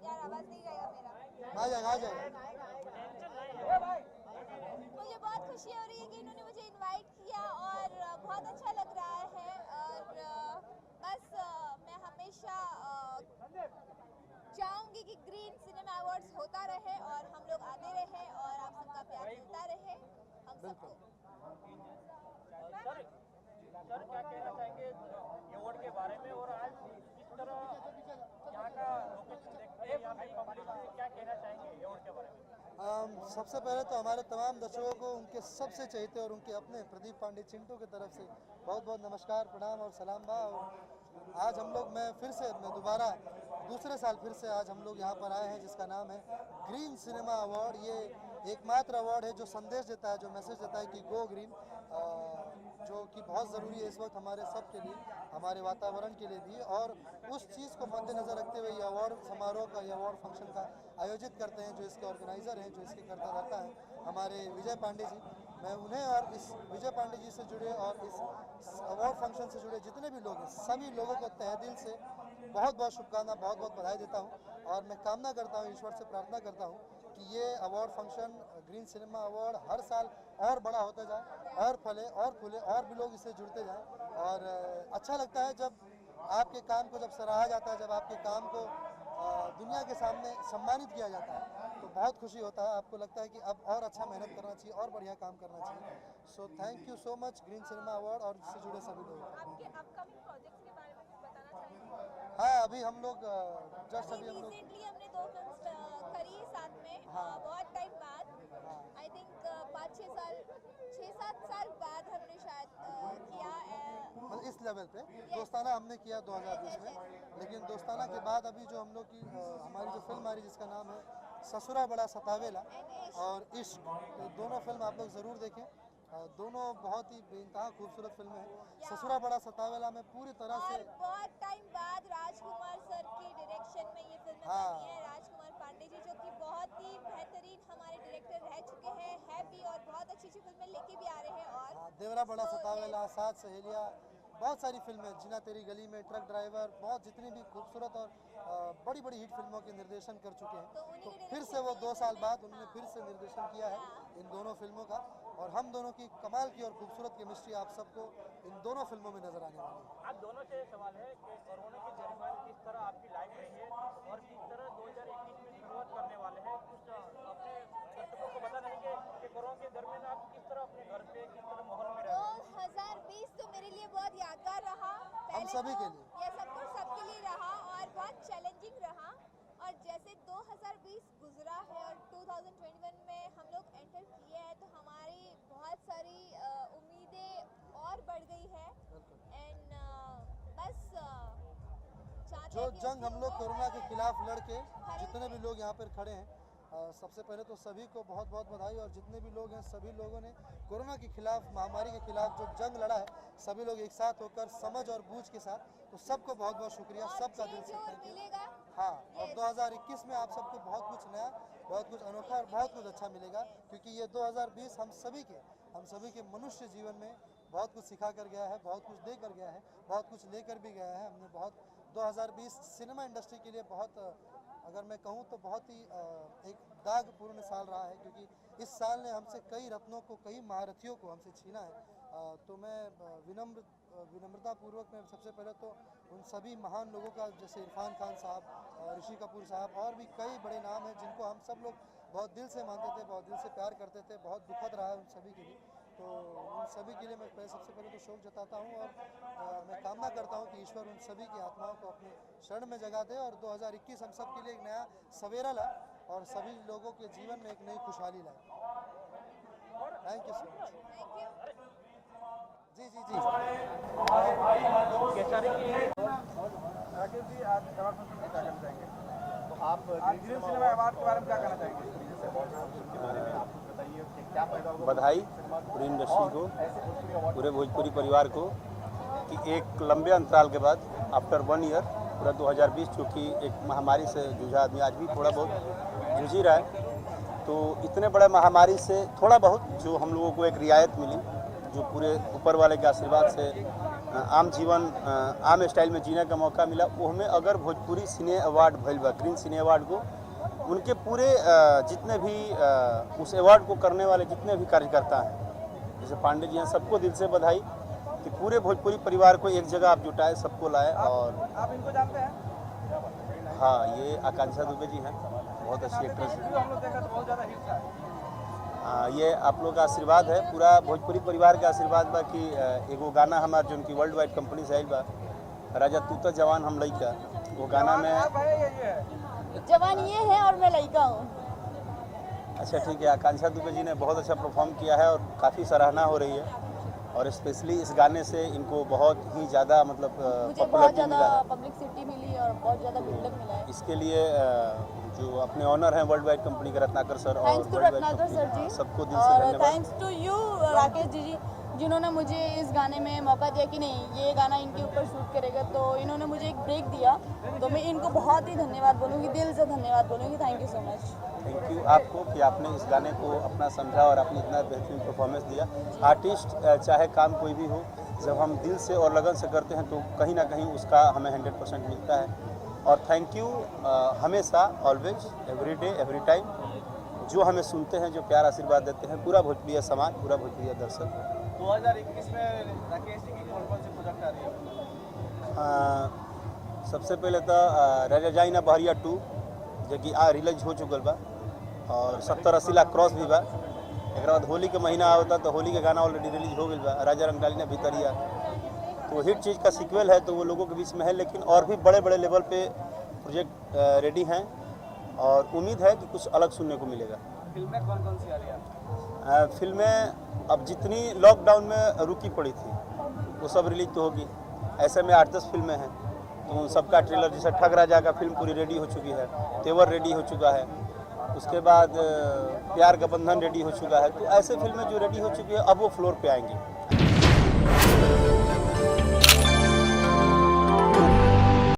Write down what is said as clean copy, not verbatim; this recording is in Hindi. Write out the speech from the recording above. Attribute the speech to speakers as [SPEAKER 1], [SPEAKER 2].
[SPEAKER 1] यार आवाज नहीं आएगा मेरा।
[SPEAKER 2] आ जाएगा आ जाएगा।
[SPEAKER 1] मुझे बहुत खुशी हो रही है कि इन्होंने मुझे इनवाइट किया और बहुत अच्छा लग रहा है और बस मैं हमेशा चाहूंगी कि ग्रीन सिनेमा अवार्ड्स होता रहे और हम लोग आते रहे और आप सबका प्यार मिलता रहे हम सबको।
[SPEAKER 3] सर क्या कहना चाहेंगे अवार्ड के बारे में और आज किस तरह यहाँ का लोकेशन देखते हैं, यहाँ पे पब्लिक से क्या कहना चाहेंगे अवार्ड के बारे में?
[SPEAKER 2] सबसे पहले तो हमारे तमाम दर्शकों को उनके सबसे चहेते और उनके अपने प्रदीप पांडे चिंटू की तरफ से बहुत बहुत नमस्कार, प्रणाम और सलाम बा। और आज हम लोग मैं दोबारा दूसरे साल फिर से आज हम लोग यहाँ पर आए हैं जिसका नाम है ग्रीन सिनेमा अवार्ड। ये एकमात्र अवार्ड है जो संदेश देता है, जो मैसेज देता है कि गो ग्रीन, जो कि बहुत ज़रूरी है इस वक्त हमारे सब के लिए, हमारे वातावरण के लिए भी। और उस चीज़ को मद्देनज़र रखते हुए ये अवार्ड समारोह का, ये अवार्ड फंक्शन का आयोजित करते हैं। जो इसके ऑर्गेनाइज़र हैं, जो इसके करता धरता है, हमारे विजय पांडे जी। मैं उन्हें और इस विजय पांडे जी से जुड़े और इस अवार्ड फंक्शन से जुड़े जितने भी लोग हैं, सभी लोगों को तहे दिल से बहुत बहुत शुभकामना, बहुत बहुत बधाई देता हूँ। और मैं कामना करता हूँ, ईश्वर से प्रार्थना करता हूँ कि ये award function green cinema award हर साल और बड़ा होता जाए और फले और फूले और भी लोग इससे जुड़ते जाएं। और अच्छा लगता है जब आपके काम को जब सराहा जाता है, जब आपके काम को दुनिया के सामने सम्मानित किया जाता है तो बहुत खुशी होता है। आपको लगता है कि अब और अच्छा मेहनत करना चाहिए और बढ़िया काम करना चाहिए। So thank you so much green cinema award और इससे जुड़े सभी लोग।
[SPEAKER 1] आपके अपकमिंग प्रोजेक्ट्स के बारे में कुछ बताना चाहेंगे?
[SPEAKER 2] हाँ, अभी हम लोग जस्ट अभी हम लोग
[SPEAKER 1] रिसेंटली हमने 2 फिल्म्स करी साथ में, बहुत टाइम बाद, आई थिंक 6-7 साल बाद हमने शायद किया
[SPEAKER 2] मतलब इस लेवल पे दोस्ताना हमने किया 2020 में। लेकिन दोस्ताना के बाद अभी जो हम लोग की हमारी जो फिल्म आ रही जिसका नाम है ससुरा बड़ा सतावेला और इश्क, तो दोनों फिल्म आप लोग ज़रूर देखें। दोनों बहुत ही बेइंतहा खूबसूरत फिल्में हैं। ससुरा बड़ा सतावेला में पूरी तरह से
[SPEAKER 1] और बहुत टाइम बाद राजकुमार सर की डायरेक्शन में ये फिल्म बनी है। राजकुमार पांडे जी जो कि बहुत ही बेहतरीन हमारे डायरेक्टर रह चुके हैं, है भी, और बहुत अच्छी अच्छी फिल्में लेके भी आ रहे हैं। और
[SPEAKER 2] देवरा बड़ा सतावेला, सात सहेलियाँ, बहुत सारी फिल्में, जीना तेरी गली में, ट्रक ड्राइवर, बहुत जितनी भी खूबसूरत और बड़ी बड़ी हिट फिल्मों के निर्देशन कर चुके हैं। तो फिर से वो 2 साल बाद उन्होंने फिर से निर्देशन किया है इन दोनों फिल्मों का। और हम दोनों की कमाल की और खूबसूरत केमिस्ट्री आप सबको इन दोनों फिल्मों में नजर आने वाली है।
[SPEAKER 3] आप दोनों से सवाल है कि कोरोना के दरमियान किस तरह आपकी लाइफ रही है और किस तरह 2021 में शुरुआत करने वाले हैं, कुछ अपने दर्शकों को बता देंगे कि कोरोना के दरमियान आप किस तरह अपने घर पे, किस तरह माहौल में रहे?
[SPEAKER 1] 2020 तो मेरे लिए बहुत यादगार रहा,
[SPEAKER 2] हम सभी के लिए।
[SPEAKER 1] ये सब कुछ सबके लिए रहा और बहुत चैलेंजिंग रहा। और जैसे 2020 गुजरा है और 2021 में हम लोग एंटर किए हैं तो हमारी बहुत सारी उम्मीदें और बढ़ गई है। एंड बस
[SPEAKER 2] जो जंग हम लोग कोरोना के खिलाफ लड़के जितने भी लोग यहाँ पर खड़े हैं, सबसे पहले तो सभी को बहुत बहुत बधाई। और जितने भी लोग हैं सभी लोगों ने कोरोना के खिलाफ, महामारी के खिलाफ जो जंग लड़ा है, सभी लोग एक साथ होकर समझ और बूझ के साथ, तो सबको बहुत बहुत शुक्रिया, सबका दिल से थैंक यू। हाँ, और 2021 में आप सबको बहुत कुछ नया, बहुत कुछ अनोखा और बहुत कुछ अच्छा मिलेगा, क्योंकि ये 2020 हम सभी के मनुष्य जीवन में बहुत कुछ सिखा कर गया है, बहुत कुछ दे कर गया है, बहुत कुछ लेकर भी गया है। हमने बहुत 2020 सिनेमा इंडस्ट्री के लिए बहुत, अगर मैं कहूँ तो बहुत ही एक दागपूर्ण साल रहा है, क्योंकि इस साल ने हमसे कई रत्नों को, कई महारथियों को हमसे छीना है। तो मैं विनम्रतापूर्वक मैं सबसे पहले तो उन सभी महान लोगों का, जैसे इरफान खान साहब, ऋषि कपूर साहब, और भी कई बड़े नाम हैं जिनको हम सब लोग बहुत दिल से मानते थे, बहुत दिल से प्यार करते थे। बहुत दुखद रहा है उन सभी के लिए, तो उन सभी के लिए मैं सबसे पहले तो शोक जताता हूँ। और मैं कामना करता हूँ कि ईश्वर उन सभी की आत्माओं को अपने शरण में जगा दे और 2021 हम सब के लिए एक नया सवेरा लाए और सभी लोगों के जीवन में एक नई खुशहाली लाए। Thank you so much. जी जी जी।
[SPEAKER 4] राकेश जी, आज अवार्ड फंक्शन में क्या कहना चाहेंगे? तो आप ग्रीन सिनेमा अवार्ड के बारे में क्या कहना चाहेंगे?
[SPEAKER 5] बधाई पूरी इंडस्ट्री को, पूरे भोजपुरी परिवार को कि एक लंबे अंतराल के बाद आफ्टर 1 ईयर पूरा 2020 चूँकि एक महामारी से जूझा आदमी, आज भी थोड़ा बहुत जूझ ही रहा है, तो इतने बड़े महामारी से थोड़ा बहुत जो हम लोगों को एक रियायत मिली, जो पूरे ऊपर वाले के आशीर्वाद से आम जीवन आम स्टाइल में जीने का मौका मिला। वो हमें अगर भोजपुरी सिने अवार्ड भइल बा, ग्रीन सिने अवार्ड को, उनके पूरे जितने भी उस अवार्ड को करने वाले जितने भी कार्यकर्ता हैं, जैसे पांडे जी हैं, सबको दिल से बधाई कि पूरे भोजपुरी परिवार को एक जगह आप जुटाए, सबको लाए। और
[SPEAKER 4] आप इनको जानते हैं?
[SPEAKER 5] हाँ, ये आकांक्षा दुबे जी हैं, बहुत अच्छी एक्ट्रेस हैं।
[SPEAKER 4] हम लोग देखा तो बहुत ज़्यादा हिट था।
[SPEAKER 5] ये आप लोग का आशीर्वाद है, पूरा भोजपुरी परिवार का आशीर्वाद बा कि एगो गाना हमार जो उनकी वर्ल्ड वाइड कंपनी से आइल बा, राजा तू तो जवान हम लइका, वो गाना में।
[SPEAKER 4] आप है ये है
[SPEAKER 1] जवान ये है और मैं लड़का हूँ।
[SPEAKER 5] अच्छा ठीक है, आकांक्षा दुबे जी ने बहुत अच्छा परफॉर्म किया है और काफ़ी सराहना हो रही है। और स्पेशली इस गाने से इनको बहुत ही ज़्यादा मतलब
[SPEAKER 1] मुझे बहुत ज़्यादा पब्लिसिटी मिली और बहुत ज़्यादा बिल्डअप मिला है।
[SPEAKER 5] इसके लिए जो अपने ऑनर हैं वर्ल्ड वाइड कंपनी के रत्नाकर सर और
[SPEAKER 1] thanks to
[SPEAKER 5] world wide
[SPEAKER 1] Ratnakar sir ji,
[SPEAKER 5] सबको दिल से
[SPEAKER 1] और
[SPEAKER 5] धन्यवाद।
[SPEAKER 1] Thanks to you Rakesh ji जिन्होंने मुझे इस गाने में मौका दिया कि नहीं ये गाना इनके ऊपर शूट करेगा, तो इन्होंने मुझे एक ब्रेक दिया, तो मैं इनको बहुत ही धन्यवाद बोलूँगी, दिल से धन्यवाद बोलूँगी। Thank you so much.
[SPEAKER 5] Thank you आपको कि आपने इस गाने को अपना समझा और आपने इतना बेहतरीन परफॉर्मेंस दिया। आर्टिस्ट चाहे काम कोई भी हो, जब हम दिल से और लगन से करते हैं तो कहीं ना कहीं उसका हमें 100% मिलता है। और थैंक यू हमेशा, always, every day, every time जो हमें सुनते हैं, जो प्यार आशीर्वाद देते हैं, पूरा भोजपुरी समाज, पूरा भोजपुरी दर्शक।
[SPEAKER 4] 2021 में राकेश जी की कौन सी प्रोजेक्ट आ रही है?
[SPEAKER 5] सबसे पहले तो राजा जाई ना बहरिया 2 जो कि रिलीज हो चुकल बा और 70-80 लाख क्रॉस भी बा। एक बाद होली के महीना आवता तो होली के गाना ऑलरेडी रिलीज हो गई बा, राजा रंगडाली ने भीतरिया, तो हिट चीज़ का सीक्वल है, तो वो लोगों के बीच में है। लेकिन और भी बड़े बड़े लेवल पे प्रोजेक्ट रेडी हैं और उम्मीद है कि कुछ अलग सुनने को मिलेगा।
[SPEAKER 4] फिल्में कौन कौन सी आ रही है?
[SPEAKER 5] फिल्में अब जितनी लॉकडाउन में रुकी पड़ी थी वो सब रिलीज तो होगी। ऐसे में 8-10 फिल्में हैं, तो उन सबका ट्रेलर, जैसे ठग राजा का फिल्म पूरी रेडी हो चुकी है, तेवर रेडी हो चुका है, उसके बाद प्यार का बंधन रेडी हो चुका है। तो ऐसे फिल्में जो रेडी हो चुकी है अब वो फ्लोर पे आएंगी।